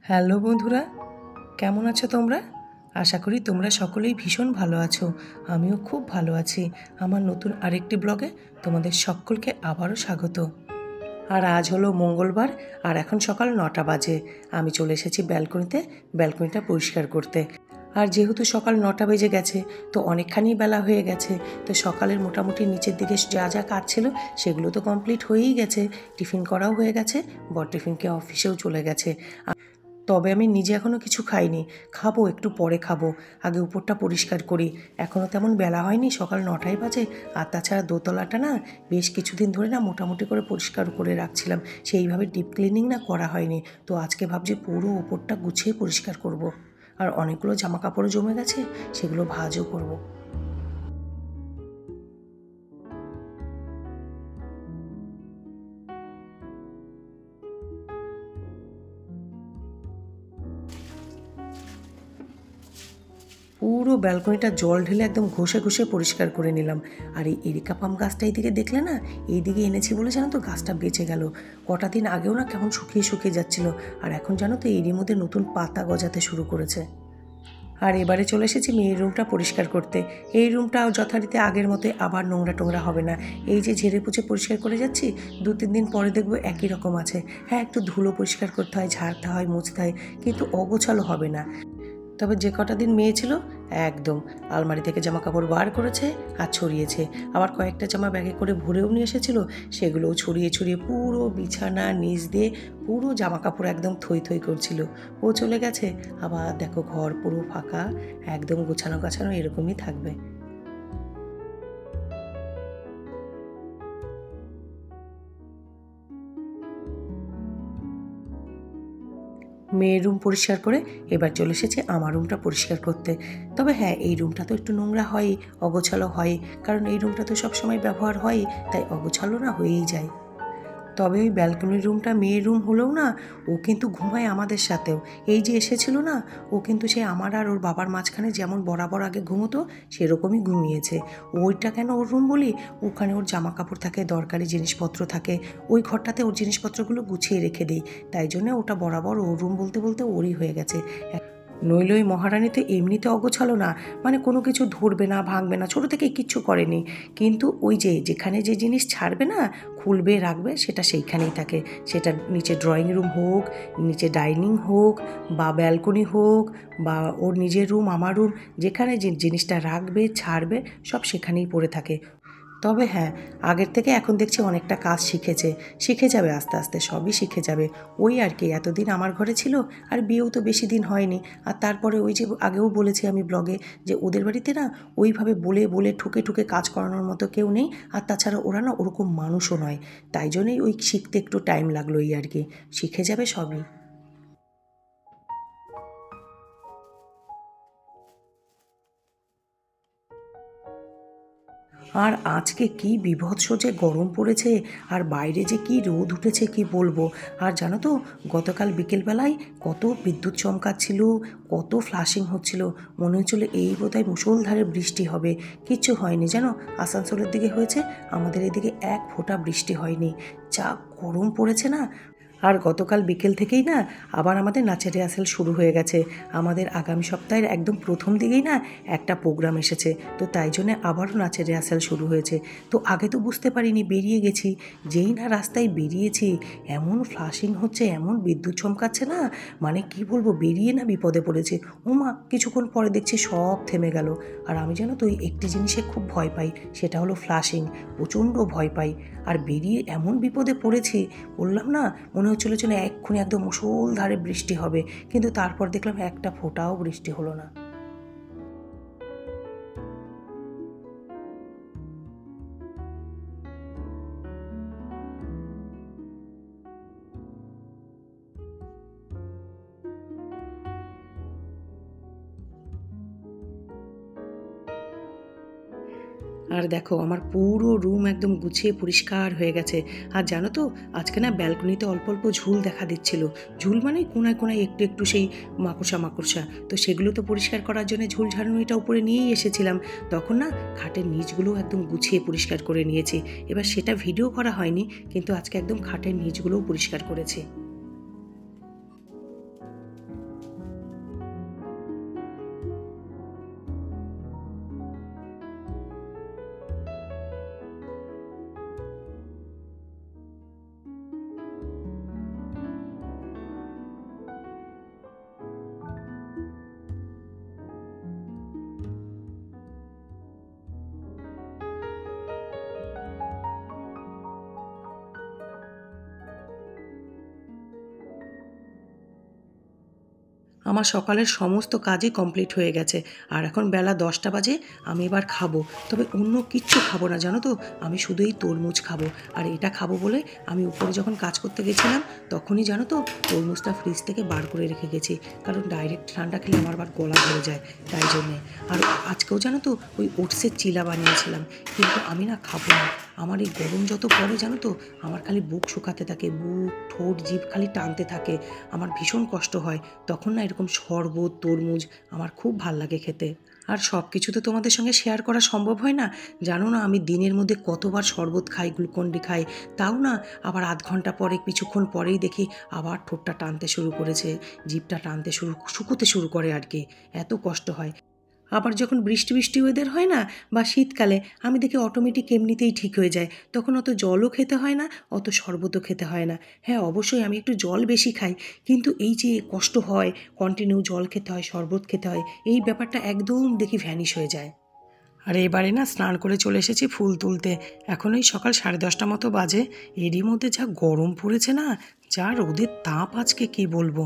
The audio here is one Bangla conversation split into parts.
হ্যালো বন্ধুরা, কেমন আছো তোমরা? আশা করি তোমরা সকলেই ভীষণ ভালো আছো। আমিও খুব ভালো আছি। আমার নতুন আরেকটি ব্লগে তোমাদের সকলকে আবারও স্বাগত। আর আজ হলো মঙ্গলবার, আর এখন সকাল 9টা বাজে। আমি চলে এসেছি ব্যালকনিটা পরিষ্কার করতে। আর যেহেতু সকাল 9টা বেজে গেছে, তো অনেকখানি বেলা হয়ে গেছে। তো সকালের মোটামুটি নিচের দিকে যা যা কাজ ছিল সেগুলো তো কমপ্লিট হয়েই গেছে। টিফিন করাও হয়ে গেছে, বর টিফিনকে অফিসেও চলে গেছে। তবে আমি নিজে এখনও কিছু খাইনি, খাবো, একটু পরে খাবো। আগে উপরটা পরিষ্কার করি। এখনও তেমন বেলা হয়নি, সকাল 9টাই বাজে। আর তাছাড়া দোতলাটা না বেশ কিছুদিন ধরে না মোটামুটি করে পরিষ্কার করে রাখছিলাম, সেইভাবে ডিপ ক্লিনিং না করা হয়নি। তো আজকে ভাবছি পুরো ওপরটা গুছিয়ে পরিষ্কার করব। আর অনেকগুলো জামা কাপড়ও জমে গেছে, সেগুলো ভাঁজও করব। পুরো ব্যালকনিটা জল ঢেলে একদম ঘষে ঘষে পরিষ্কার করে নিলাম। আর এই এরিকা পাম গাছটা এইদিকে দেখলে না, এইদিকে এনেছি বলে জানো তো গাছটা বেঁচে গেল। কটা দিন আগেও না কেমন শুকিয়ে শুকিয়ে যাচ্ছিল, আর এখন জানো তো এরই মধ্যে নতুন পাতা গজাতে শুরু করেছে। আর এবারে চলে এসেছি মেয়ের রুমটা পরিষ্কার করতে। এই রুমটাও যথারীতি আগের মতোই, আবার নোংরা টোংরা হবে না। এই যে ঝেড়ে পুছে পরিষ্কার করে যাচ্ছি, 2-3 দিন পরে দেখবো একই রকম আছে। হ্যাঁ, একটু ধুলো পরিষ্কার করতে হয়, ঝাড়তে হয়, মুছতে হয়, কিন্তু অগোছালো হবে না। তবে যে কটা দিন মেয়ে ছিল, একদম আলমারি থেকে জামা কাপড় বার করেছে আর ছড়িয়েছে। আবার কয়েকটা জামা ব্যাগে করে ভরেও নিয়ে এসেছিল, সেগুলোও ছড়িয়ে ছড়িয়ে পুরো বিছানা নিচ দিয়ে পুরো জামা কাপড় একদম থই থই করছিল। ও চলে গেছে, আবার দেখো ঘর পুরো ফাঁকা, একদম গোছানো গাছানো এরকমই থাকবে। মেয়ের রুম পরিষ্কার করে এবার চলে এসেছি আমার রুমটা পরিষ্কার করতে। তবে হ্যাঁ, এই রুমটা তো একটু নোংরা হয়ই, অগোছালো হয়, কারণ এই রুমটা তো সবসময় ব্যবহার হয়ই, তাই অগোছালো না হয়েই যায়। তবে ওই ব্যালকনির রুমটা মেয়ের রুম হলেও না, ও কিন্তু ঘুমায় আমাদের সাথেও। এই যে এসেছিল না, ও কিন্তু সে আমার আর ওর বাবার মাঝখানে যেমন বরাবর আগে ঘুমোতো সেরকমই ঘুমিয়েছে। ওইটা কেন ওর রুম বলি, ওখানে ওর জামা কাপড় থাকে, দরকারি জিনিসপত্র থাকে, ওই ঘরটাতে ওর জিনিসপত্রগুলো গুছিয়ে রেখে দিই। তাই জন্য ওটা বরাবর ওর রুম বলতে বলতে ওরই হয়ে গেছে। নইলে ওই মহারানী তো এমনিতে অগোছালো না, মানে কোনো কিছু ধরবে না, ভাঙবে না, ছোটো থেকে কিচ্ছু করেনি। কিন্তু ওই যে যেখানে যে জিনিস ছাড়বে না, খুলবে রাখবে, সেটা সেইখানেই থাকে। সেটা নিচে ড্রয়িং রুম হোক, নিচে ডাইনিং হোক, বা ব্যালকনি হোক, বা ওর নিজের রুম, আমার রুম, যেখানে যে জিনিসটা রাখবে ছাড়বে সব সেখানেই পড়ে থাকে। তবে হ্যাঁ, আগের থেকে এখন দেখছি অনেকটা কাজ শিখেছে। শিখে যাবে আস্তে আস্তে, সবই শিখে যাবে। ওই আর কি, এতদিন আমার ঘরে ছিল, আর বিয়েও তো বেশি দিন হয়নি। আর তারপরে ওই যে আগেও বলেছি আমি ব্লগে, যে ওদের বাড়িতে না ওইভাবে বলে বলে ঠুকে ঠুকে কাজ করানোর মতো কেউ নেই। আর তাছাড়া ওরা না ওরকম মানুষও নয়। তাই জন্যই ওই শিখতে একটু টাইম লাগলো, এই আর কি। শিখে যাবে সবই। আর আজকে কি বীভৎস যে গরম পড়েছে, আর বাইরে যে কি রোদ উঠেছে কি বলবো। আর জানো তো, গতকাল বিকেলবেলায় কত বিদ্যুৎ চমকাচ্ছিল, কত ফ্লাশিং হচ্ছিল, মনে হচ্ছিল এই বোধহয় মুষলধারে বৃষ্টি হবে। কিচ্ছু হয়নি জানো। আসানসোলের দিকে হয়েছে, আমাদের এদিকে এক ফোঁটা বৃষ্টি হয়নি। যা গরম পড়েছে না। আর গতকাল বিকেল থেকেই না আবার আমাদের নাচের রিহার্সাল শুরু হয়ে গেছে। আমাদের আগামী সপ্তাহের একদম প্রথম দিকেই না একটা প্রোগ্রাম এসেছে, তো তাই জন্যে আবারও নাচের রিহার্সাল শুরু হয়েছে। তো আগে তো বুঝতে পারিনি, বেরিয়ে গেছি। যেই না রাস্তায় বেরিয়েছি, এমন ফ্লাশিং হচ্ছে, এমন বিদ্যুৎ চমকাচ্ছে না, মানে কি বলবো, বেরিয়ে না বিপদে পড়েছে। ওমা, কিছুক্ষণ পরে দেখছি সব থেমে গেল। আর আমি জানো তো, ওই একটি জিনিসে খুব ভয় পাই, সেটা হলো ফ্লাশিং। প্রচণ্ড ভয় পাই। আর বেরিয়ে এমন বিপদে পড়েছি, বললাম না, মনে হচ্ছিল যেন এক্ষুনি একদম মুষলধারে বৃষ্টি হবে, কিন্তু তারপর দেখলাম একটা ফোঁটাও বৃষ্টি হলো না। আর দেখো আমার পুরো রুম একদম গুছিয়ে পরিষ্কার হয়ে গেছে। আর জানো তো, আজকে না ব্যালকনিতে অল্প অল্প ঝুল দেখা দিচ্ছিল। ঝুল মানে কোনায় কোনায় একটু একটু সেই মাকড়সা মাকড়সা, তো সেগুলো তো পরিষ্কার করার জন্য ঝুল ঝাড়ুনিটা উপরে নিয়েই এসেছিলাম। তখন না খাটের নিচগুলোও একদম গুছিয়ে পরিষ্কার করে নিয়েছি। এবার সেটা ভিডিও করা হয়নি, কিন্তু আজকে একদম খাটের নিচগুলোও পরিষ্কার করেছি। আমার সকালের সমস্ত কাজই কমপ্লিট হয়ে গেছে, আর এখন বেলা 10টা বাজে। আমি এবার খাবো, তবে অন্য কিচ্ছু খাবো না জানো তো। আমি শুধু এই তরমুজ খাবো, আর এটা খাবো বলে আমি উপরে যখন কাজ করতে গেছিলাম তখনই জানো তো তরমুজটা ফ্রিজ থেকে বার করে রেখে গেছি, কারণ ডাইরেক্ট ঠান্ডা খেলে আমার আবার গলা ধরে যায়, তাই জন্যে। আর আজকেও জানো তো ওই ওটসের চিলা বানিয়েছিলাম, কিন্তু আমি না খাবো না। আমার এই গরম যত পড়ে জানো তো, আমার খালি বুক শুকাতে থাকে, বুক ঠোঁট জিভ খালি টানতে থাকে, আমার ভীষণ কষ্ট হয়। তখন না এরকম শরবত তরমুজ আমার খুব ভাল লাগে খেতে। আর সব কিছু তো তোমাদের সঙ্গে শেয়ার করা সম্ভব হয় না, জানো না আমি দিনের মধ্যে কতবার শরবত খাই, গ্লুকন্ডি খাই। তাও না আবার আধ ঘন্টা পরে কিছুক্ষণ পরেই দেখি আবার ঠোঁটটা টানতে শুরু করেছে, জিভটা টানতে শুকোতে শুরু করে আর কি, এত কষ্ট হয়। আবার যখন বৃষ্টি বৃষ্টি ওয়েদার হয় না, বা শীতকালে আমি দেখি অটোমেটিক এমনিতেই ঠিক হয়ে যায়, তখন অত জলও খেতে হয় না, অত শরবতও খেতে হয় না। হ্যাঁ অবশ্যই আমি একটু জল বেশি খাই, কিন্তু এই যে কষ্ট হয়, কন্টিনিউ জল খেতে হয়, শরবত খেতে হয়, এই ব্যাপারটা একদম দেখি ভ্যানিশ হয়ে যায়। আর এবারে না স্নান করে চলে এসেছি ফুল তুলতে। এখন ওই সকাল 10:30 মতো বাজে। এরই মধ্যে যা গরম পড়েছে না, যা রোদের তাপ আজকে কী বলবো।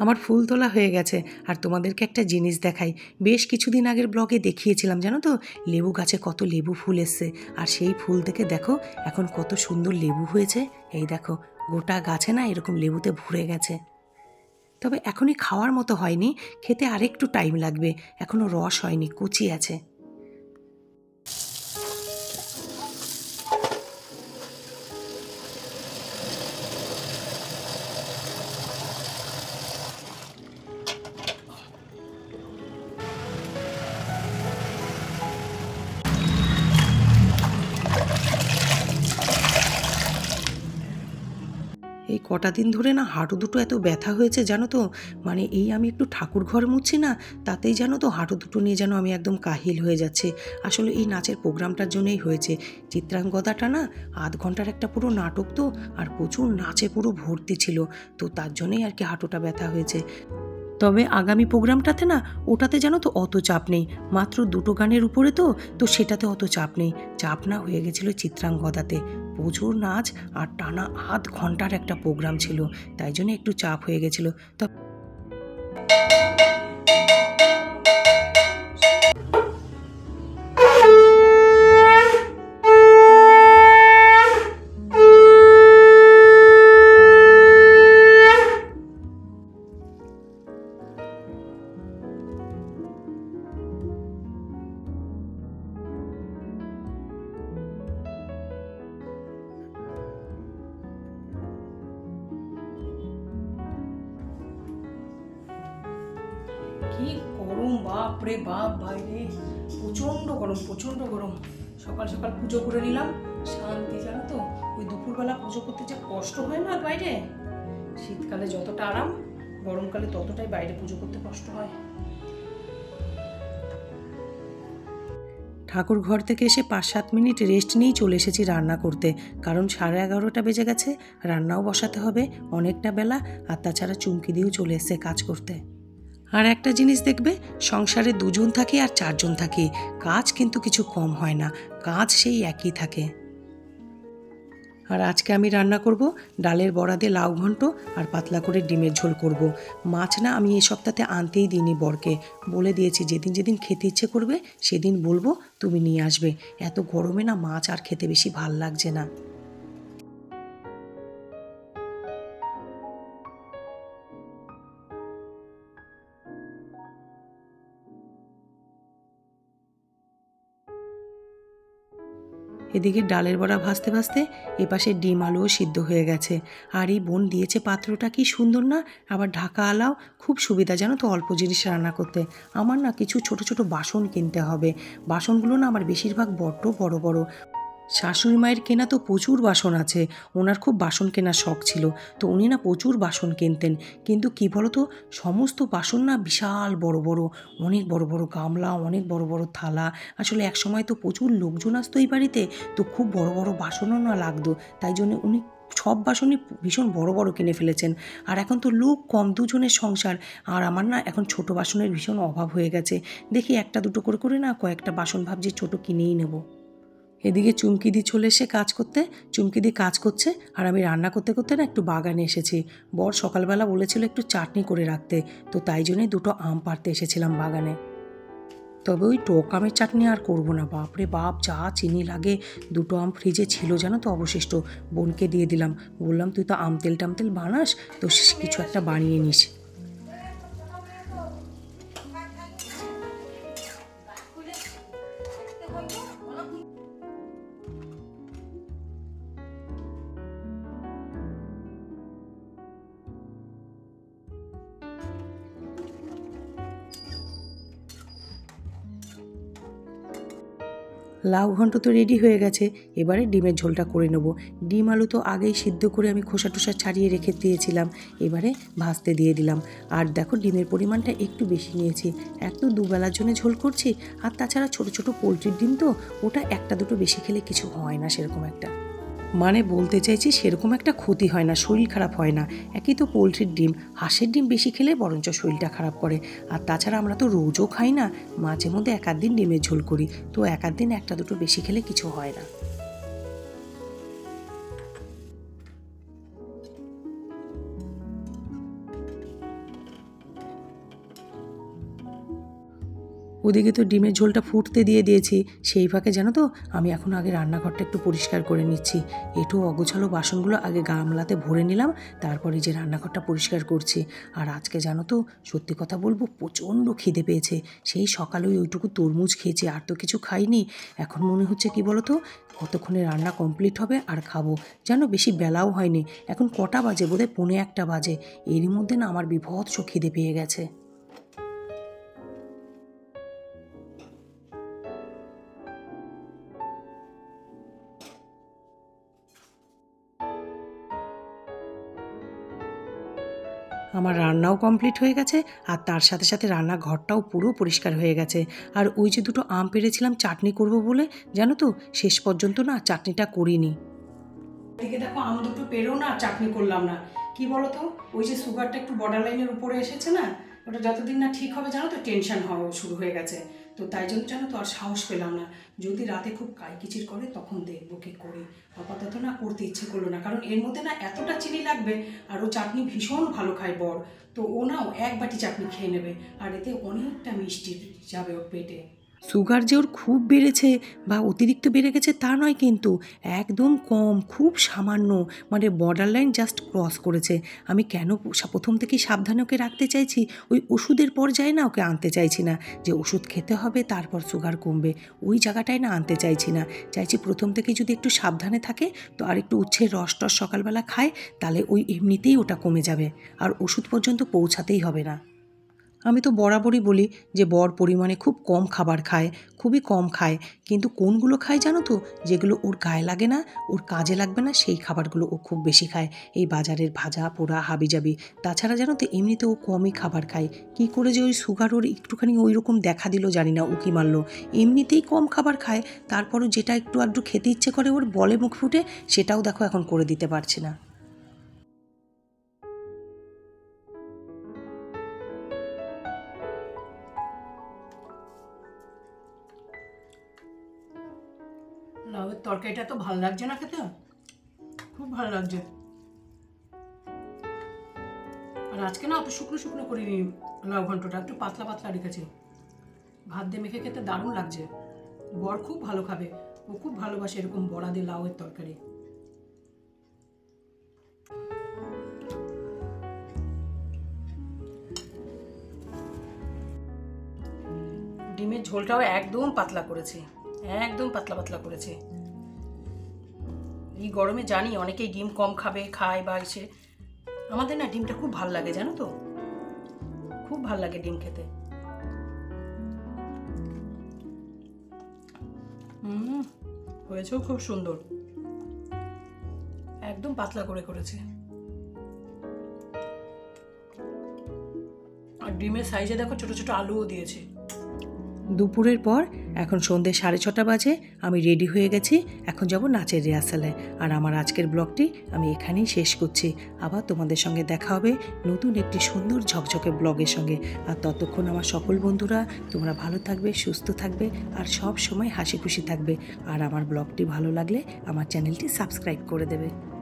আমার ফুল তোলা হয়ে গেছে, আর তোমাদেরকে একটা জিনিস দেখাই। বেশ কিছুদিন আগের ব্লগে দেখিয়েছিলাম জানো তো, লেবু গাছে কত লেবু ফুল এসছে, আর সেই ফুল থেকে দেখো এখন কত সুন্দর লেবু হয়েছে। এই দেখো গোটা গাছে না এরকম লেবুতে ভরে গেছে। তবে এখনই খাওয়ার মতো হয়নি, খেতে আরেকটু টাইম লাগবে, এখনও রস হয়নি, কুচি আছে। এই কটা দিন ধরে না হাঁটু দুটো এত ব্যথা হয়েছে জানো তো, মানে এই আমি একটু ঠাকুর ঘর মুছছি না, তাতেই জানো তো হাঁটু দুটো নিয়ে যেন আমি একদম কাহিল হয়ে যাচ্ছে। আসলে এই নাচের প্রোগ্রামটার জন্যই হয়েছে। চিত্রাঙ্গদাটা না আধ ঘন্টার একটা পুরো নাটক তো, আর প্রচুর নাচে পুরো ভর্তি ছিল, তো তার জন্যই আর কি হাঁটুটা ব্যথা হয়েছে। তবে আগামী প্রোগ্রামটাতে না, ওটাতে জানো তো অত চাপ নেই, মাত্র 2টো গানের উপরে তো সেটাতে অত চাপ নেই। চাপ না হয়ে গেছিলো চিত্রাঙ্গদাতে, প্রচুর নাচ আর টানা আধ ঘন্টার একটা প্রোগ্রাম ছিল, তাই জন্য একটু চাপ হয়ে গেছিলো। কি গরম, বাপ রে বাপ, বাইরে প্রচণ্ড গরম, প্রচণ্ড গরম। সকাল সকাল পুজো করে নিলাম, শান্তি জানো তো। ওই দুপুরবেলা পুজো করতে যে কষ্ট হয় না বাইরে, শীতকালে যতটা আরাম, গরমকালে ততটাই বাইরে পুজো করতে কষ্ট হয়। ঠাকুর ঘর থেকে এসে 5-7 মিনিট রেস্ট নিয়েই চলে এসেছি রান্না করতে, কারণ 11:30টা বেজে গেছে, রান্নাও বসাতে হবে অনেকটা বেলা, আর তাছাড়া চুমকি দিয়েও চলে এসছে কাজ করতে। আর একটা জিনিস দেখবে, সংসারে 2জন থাকি আর 4জন থাকি, কাজ কিন্তু কিছু কম হয় না, কাজ সেই একই থাকে। আর আজকে আমি রান্না করব ডালের বড়া দিয়ে লাউ ঘন্ট, আর পাতলা করে ডিমের ঝোল করব। মাছ না আমি এই সপ্তাহে আনতেই দিইনি বরকে, বলে দিয়েছি যেদিন যেদিন খেতে ইচ্ছে করবে সেদিন বলবো তুমি নিয়ে আসবে। এত গরমে না মাছ আর খেতে বেশি ভাল লাগছে না। এদিকে ডালের বড়া ভাজতে ভাজতে এপাশে ডিম আলুও সিদ্ধ হয়ে গেছে। আর এই বোন দিয়েছে পাত্রটা, কি সুন্দর না, আবার ঢাকা আলাও, খুব সুবিধা জানো তো অল্প জিনিস রান্না করতে। আমার না কিছু ছোট ছোট বাসন কিনতে হবে, বাসনগুলো না আমার বেশিরভাগ বড্ড বড় বড়। শাশুড়ি মায়ের কেনা তো প্রচুর বাসন আছে, ওনার খুব বাসন কেনার শখ ছিল, তো উনি না প্রচুর বাসন কিনতেন। কিন্তু কি বলতো, সমস্ত বাসন না বিশাল বড় বড়, অনেক বড় বড় গামলা, অনেক বড় বড় থালা। আসলে এক সময় তো প্রচুর লোকজন আসতো এই বাড়িতে, তো খুব বড় বড় বাসনও না লাগতো, তাই জন্য উনি সব বাসনই ভীষণ বড় বড় কিনে ফেলেছেন। আর এখন তো লোক কম, 2জনের সংসার, আর আমার না এখন ছোট বাসনের ভীষণ অভাব হয়ে গেছে। দেখি একটা দুটো করে করে না কয়েকটা বাসন ভাবছি ছোট কিনেই নেব। এদিকে চুমকিদি চলে এসে কাজ করতে, চুমকিদি কাজ করছে আর আমি রান্না করতে করতে না একটু বাগানে এসেছি। বর সকালবেলা বলেছিল একটু চাটনি করে রাখতে, তো তাই জন্যই 2টো আম পাড়তে এসেছিলাম বাগানে। তবে ওই টক আমের চাটনি আর করবো না, বাপরে বাপ যা চিনি লাগে। 2টো আম ফ্রিজে ছিল জানো তো অবশিষ্ট, বোনকে দিয়ে দিলাম, বললাম তুই তো আমতেল টামতেল বানাস, তো কিছু একটা বানিয়ে নিস। লাউ ঘন্ট তো রেডি হয়ে গেছে, এবারে ডিমের ঝোলটা করে নেব। ডিম আলু তো আগেই সিদ্ধ করে আমি খোসা টোসা ছাড়িয়ে রেখে দিয়েছিলাম, এবারে ভাজতে দিয়ে দিলাম। আর দেখো ডিমের পরিমাণটা একটু বেশি নিয়েছি, এক তো দুবেলার জন্য ঝোল করছি, আর তাছাড়া ছোট ছোট পোলট্রির ডিম তো, ওটা একটা দুটো বেশি খেলে কিছু হয় না সেরকম একটা, মানে বলতে চাইছি সেরকম একটা ক্ষতি হয় না, শরীর খারাপ হয় না। একই তো পোলট্রির ডিম, হাঁসের ডিম বেশি খেলে বরঞ্চ শরীরটা খারাপ করে। আর তাছাড়া আমরা তো রোজও খাই না, মাঝে মধ্যে 1-8 দিন ডিমের ঝোল করি, তো 1-8 দিন একটা দুটো বেশি খেলে কিছু হয় না। ওদিকে তো ডিমের ঝোলটা ফুটতে দিয়ে দিয়েছি, সেই ফাঁকে জানো তো আমি এখন আগে রান্নাঘরটা একটু পরিষ্কার করে নিচ্ছি। একটু অগোছালো বাসনগুলো আগে গামলাতে ভরে নিলাম, তারপরে যে রান্নাঘরটা পরিষ্কার করছি। আর আজকে জানো তো সত্যি কথা বলবো প্রচণ্ড খিদে পেয়েছে, সেই সকালে ওইটুকু তরমুজ খেয়েছি, আর তো কিছু খাইনি। এখন মনে হচ্ছে কি বলো তো, কতক্ষণে রান্না কমপ্লিট হবে আর খাবো। জানো বেশি বেলাও হয়নি, এখন কটা বাজে, বোধহয় 1:45 বাজে। এরই মধ্যে না আমার বিভৎস খিদে পেয়ে গেছে। আমার রান্নাও কমপ্লিট হয়ে গেছে, আর তার সাথে সাথে রান্নাঘরটাও পুরো পরিষ্কার হয়ে গেছে। আর ওই যে 2টো আম পেড়েছিলাম চাটনি করব বলে, জানো তো শেষ পর্যন্ত না চাটনিটা করিনি। এদিকে দেখো আম 2টো পেরেও না চাটনি করলাম না, কি বলো তো, ওই যে সুগারটা একটু বর্ডার লাইনের উপরে এসেছে না, ওটা যতদিন না ঠিক হবে জানো তো টেনশন হওয়া শুরু হয়ে গেছে। তো তাই জন্য জানো তো আর সাহস পেলাম না, যদি রাতে খুব কাইকিচির করে তখন দেখবো কি করি। আপাতত না করতে ইচ্ছে করলো না, কারণ এর মধ্যে না এতটা চিনি লাগবে। আর ও চাটনি ভীষণ ভালো খায় বর, তো ও নাও 1 বাটি চাটনি খেয়ে নেবে, আর এতে অনেকটা মিষ্টি যাবে ওর পেটে। সুগার যে ওর খুব বেড়েছে বা অতিরিক্ত বেড়ে গেছে তা নয়, কিন্তু একদম কম, খুব সামান্য, মানে বর্ডার লাইন জাস্ট ক্রস করেছে। আমি কেন প্রথম থেকেই সাবধানে ওকে রাখতে চাইছি, ওই ওষুধের পর্যায়ে না ওকে আনতে চাইছি না, যে ওষুধ খেতে হবে তারপর সুগার কমবে, ওই জায়গাটায় না আনতে চাইছি না। চাইছি প্রথম থেকে যদি একটু সাবধানে থাকে, তো আর একটু উচ্ছের রস টস সকালবেলা খায়, তাহলে ওই এমনিতেই ওটা কমে যাবে, আর ওষুধ পর্যন্ত পৌঁছাতেই হবে না। আমি তো বরাবরই বলি যে বর পরিমাণে খুব কম খাবার খায়, খুবই কম খায়, কিন্তু কোনগুলো খায় জানো তো, যেগুলো ওর গায়ে লাগে না, ওর কাজে লাগবে না, সেই খাবারগুলো ও খুব বেশি খায়, এই বাজারের ভাজা পোড়া হাবিজাবি। তাছাড়া জানো তো এমনিতে ও কমই খাবার খায়, কি করে যে ওই সুগার ওর একটুখানি ওই রকম দেখা দিল জানি না, উকি মারলো। এমনিতেই কম খাবার খায়, তারপরও যেটা একটু আধটু খেতে ইচ্ছে করে ওর বলে মুখ ফুটে, সেটাও দেখো এখন করে দিতে পারছি না। লাউয়ের তরকারিটা তো ভালো লাগছে না খেতে, খুব ভালো লাগছে। আর আজকে না অত শুকনো শুকনো করিনি, লাউ ঘন্টটা একটু পাতলা পাতলা রেখেছি, ভাত দিয়ে মেখে খেতে দারুণ লাগছে। বর খুব ভালো খাবে, ও খুব ভালোবাসে এরকম বড়া দিয়ে লাউয়ের তরকারি। ডিমের ঝোলটাও একদম পাতলা করেছি, একদম পাতলা পাতলা করেছি। এই গরমে জানি অনেকেই ডিম কম খায় বা এসে, আমাদের না ডিমটা খুব ভাল লাগে জানো তো, খুব ভাল লাগে ডিম খেতে। হয়েছেও খুব সুন্দর, একদম পাতলা করে করেছে। আর ডিমের সাইজে দেখো ছোট ছোট আলুও দিয়েছে, দুপুরের পর এখন সন্ধ্যে 6:30 বাজে। আমি রেডি হয়ে গেছি, এখন যাব নাচের রিহার্সালে। আর আমার আজকের ব্লগটি আমি এখানেই শেষ করছি। আবার তোমাদের সঙ্গে দেখা হবে নতুন একটি সুন্দর ঝকঝকে ব্লগের সঙ্গে। আর ততক্ষণ আমার সকল বন্ধুরা তোমরা ভালো থাকবে, সুস্থ থাকবে আর সব সময় হাসি খুশি থাকবে। আর আমার ব্লগটি ভালো লাগলে আমার চ্যানেলটি সাবস্ক্রাইব করে দেবে।